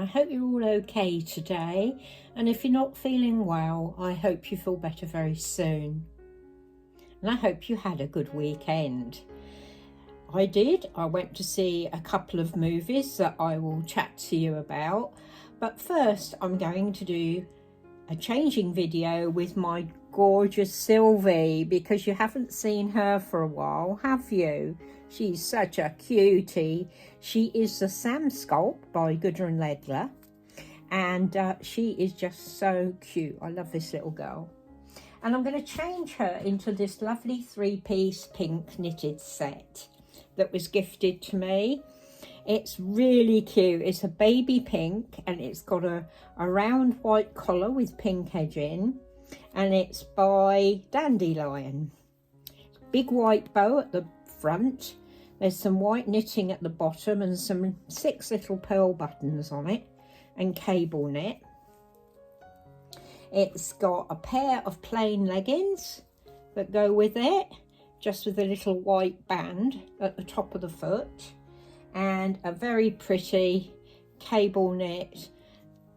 hope you're all okay today, and if you're not feeling well, I hope you feel better very soon. And I hope you had a good weekend. I did. I went to see a couple of movies that I will chat to you about, but first I'm going to do a changing video with my gorgeous Sylvie, because you haven't seen her for a while, have you? She's such a cutie. She is the Sam Sculpt by Gudrun Legler, and she is just so cute. I love this little girl. And I'm going to change her into this lovely three-piece pink knitted set that was gifted to me. It's really cute. It's a baby pink, and it's got a round white collar with pink edging, and it's by Dandelion. Big white bow at the front. There's some white knitting at the bottom and some 6 little pearl buttons on it, and cable knit. It's got a pair of plain leggings that go with it, just with a little white band at the top of the foot, and a very pretty cable knit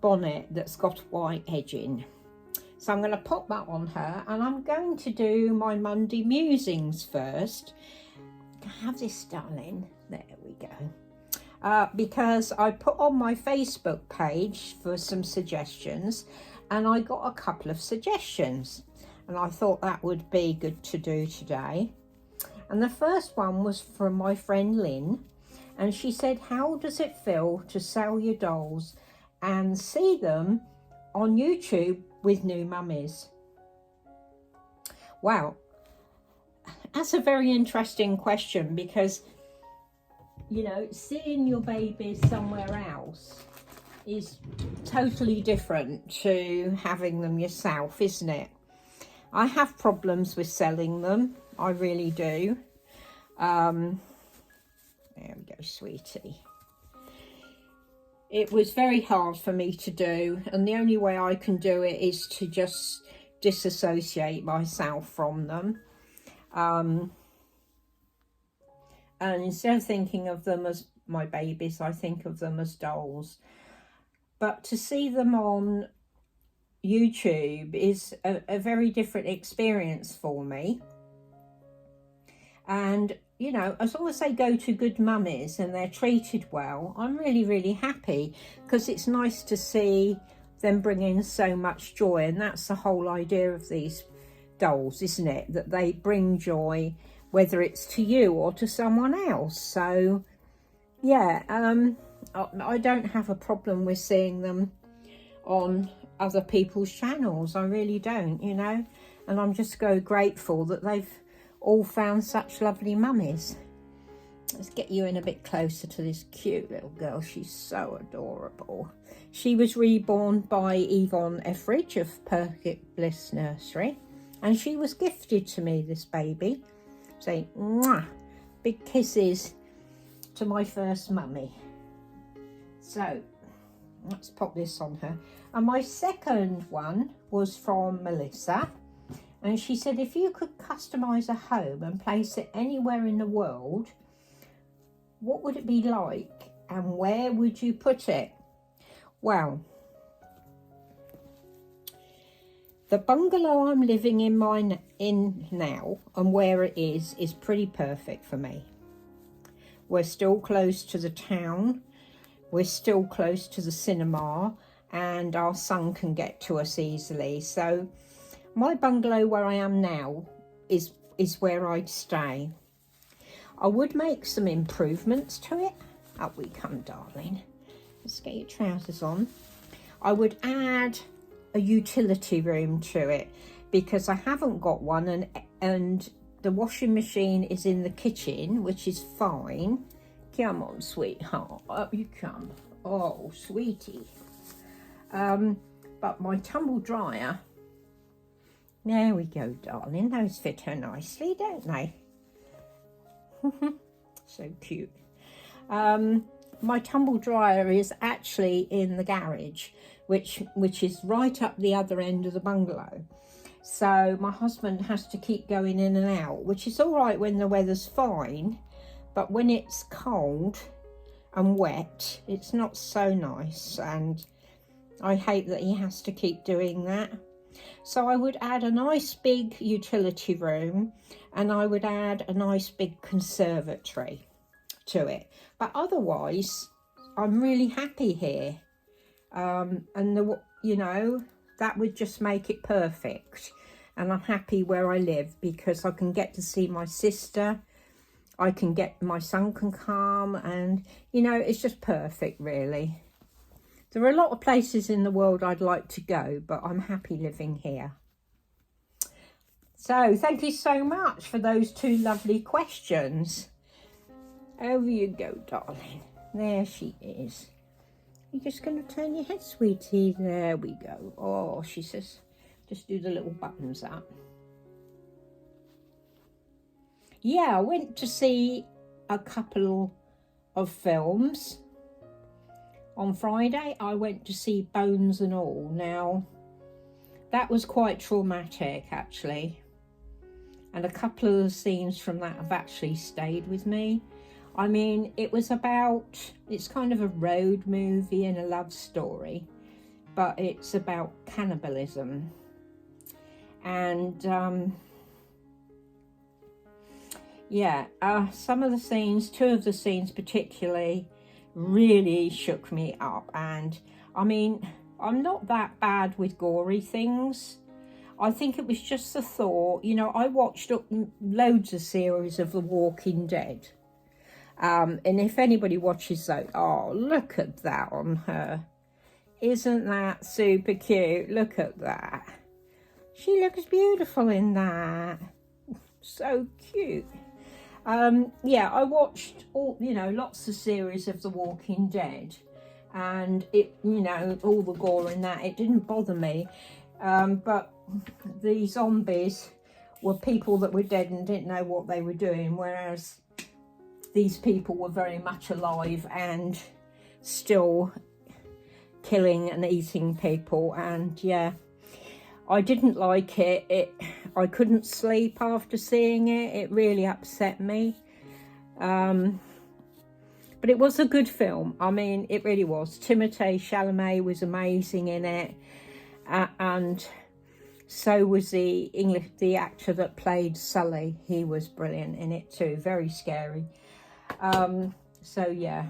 bonnet that's got white edging. So I'm going to pop that on her, and I'm going to do my Monday musings first. Can I have this, darling? There we go. Because I put on my Facebook page for some suggestions, and I got a couple of suggestions, and I thought that would be good to do today. And the first one was from my friend Lynn, and she said, how does it feel to sell your dolls and see them on YouTube with new mummies? Wow, that's a very interesting question, because, you know, seeing your babies somewhere else is totally different to having them yourself, isn't it? I have problems with selling them. I really do. There we go, sweetie. It was very hard for me to do, and the only way I can do it is to just disassociate myself from them. And instead of thinking of them as my babies, I think of them as dolls. But to see them on YouTube is a very different experience for me. And, you know, as long as they go to good mummies and they're treated well, I'm really, really happy, because it's nice to see them bring in so much joy. And that's the whole idea of these dolls, isn't it? That they bring joy, whether it's to you or to someone else. So, yeah, I don't have a problem with seeing them on other people's channels. I really don't, you know. And I'm just so grateful that they've all found such lovely mummies. Let's get you in a bit closer to this cute little girl. She's so adorable. She was reborn by Yvonne Etheridge of Perfect Bliss Nursery, and she was gifted to me, this baby. Say mwah, big kisses to my first mummy. So let's pop this on her. And my second one was from Melissa. And she said, if you could customise a home and place it anywhere in the world, what would it be like, and where would you put it? Well, the bungalow I'm living in now, and where it is pretty perfect for me. We're still close to the town. We're still close to the cinema, and our son can get to us easily. So my bungalow where I am now is where I'd stay. I would make some improvements to it. Up we come, darling. Let's get your trousers on. I would add a utility room to it, because I haven't got one, and the washing machine is in the kitchen, which is fine. Come on, sweetheart, up you come. Oh, sweetie. But my tumble dryer, there we go, darling. Those fit her nicely, don't they? So cute. My tumble dryer is actually in the garage, which is right up the other end of the bungalow. So my husband has to keep going in and out, which is all right when the weather's fine, but when it's cold, and wet. It's not so nice, and I hate that he has to keep doing that. So I would add a nice big utility room, and I would add a nice big conservatory to it. But otherwise, I'm really happy here. And you know, that would just make it perfect. And I'm happy where I live because I can get to see my sister. My son can come, and you know, it's just perfect, really. There are a lot of places in the world I'd like to go, but I'm happy living here. So thank you so much for those 2 lovely questions. Over you go, darling. There she is. You're just going to turn your head, sweetie. There we go. Oh, she says, just do the little buttons up. Yeah, I went to see a couple of films. On Friday, I went to see Bones and All. Now, that was quite traumatic, actually. And a couple of the scenes from that have actually stayed with me. I mean, it's kind of a road movie and a love story, but it's about cannibalism. And, some of the scenes, 2 of the scenes particularly, really shook me up. And I mean, I'm not that bad with gory things. I think it was just the thought, you know, I watched loads of series of The Walking Dead. And if anybody watches those, oh, look at that on her. Isn't that super cute? Look at that. She looks beautiful in that. So cute. I watched lots of series of The Walking Dead, and it, you know, all the gore in that, it didn't bother me. But the zombies were people that were dead and didn't know what they were doing, whereas these people were very much alive and still killing and eating people. And yeah, I didn't like it. I couldn't sleep after seeing it. It really upset me. But it was a good film. I mean, it really was. Timothée Chalamet was amazing in it. And so was the actor that played Sully. He was brilliant in it too. Very scary. So yeah.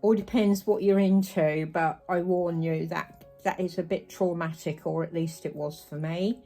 All depends what you're into, but I warn you that is a bit traumatic, or at least it was for me.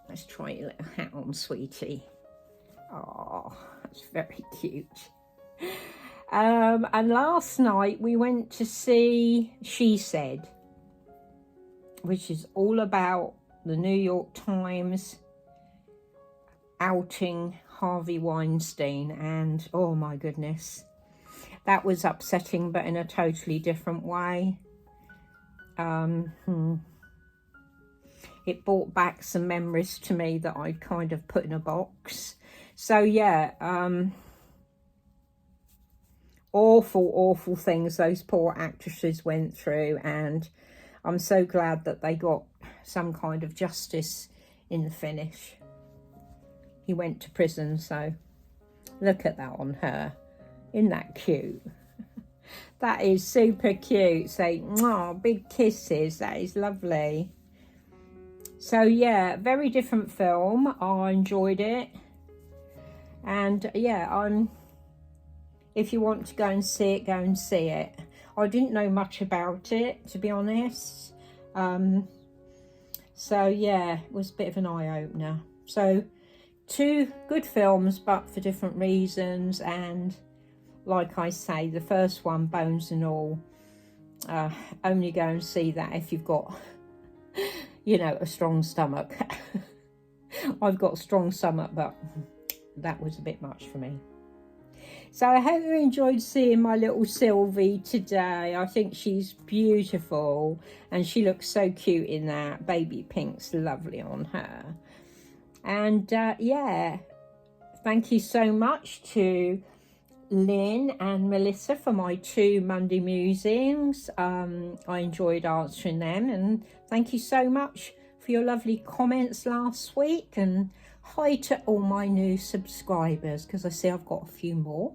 Let's try your little hat on, sweetie. Oh, that's very cute. And last night we went to see She Said, which is all about the New York Times outing Harvey Weinstein. And oh my goodness, that was upsetting, but in a totally different way. It brought back some memories to me that I'd kind of put in a box. So yeah, awful things those poor actresses went through, and I'm so glad that they got some kind of justice in the finish. He went to prison, so look at that on her. Isn't that cute? That is super cute. Say, oh, big kisses. That is lovely. So yeah, very different film. I enjoyed it. And yeah, if you want to go and see it, go and see it. I didn't know much about it, to be honest. So yeah, it was a bit of an eye-opener. So 2 good films, but for different reasons. And like I say, the first one, Bones and All, only go and see that if you've got, you know, a strong stomach. I've got a strong stomach, but that was a bit much for me. So I hope you enjoyed seeing my little Sylvie today. I think she's beautiful, and she looks so cute in that. Baby pink's lovely on her. And yeah, thank you so much to Lynn and Melissa for my 2 Monday musings. I enjoyed answering them, and thank you so much for your lovely comments last week. And hi to all my new subscribers, because I see I've got a few more.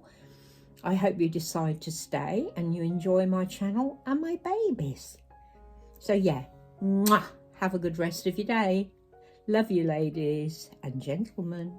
I hope you decide to stay and you enjoy my channel and my babies. So yeah, mwah, have a good rest of your day. Love you, ladies and gentlemen.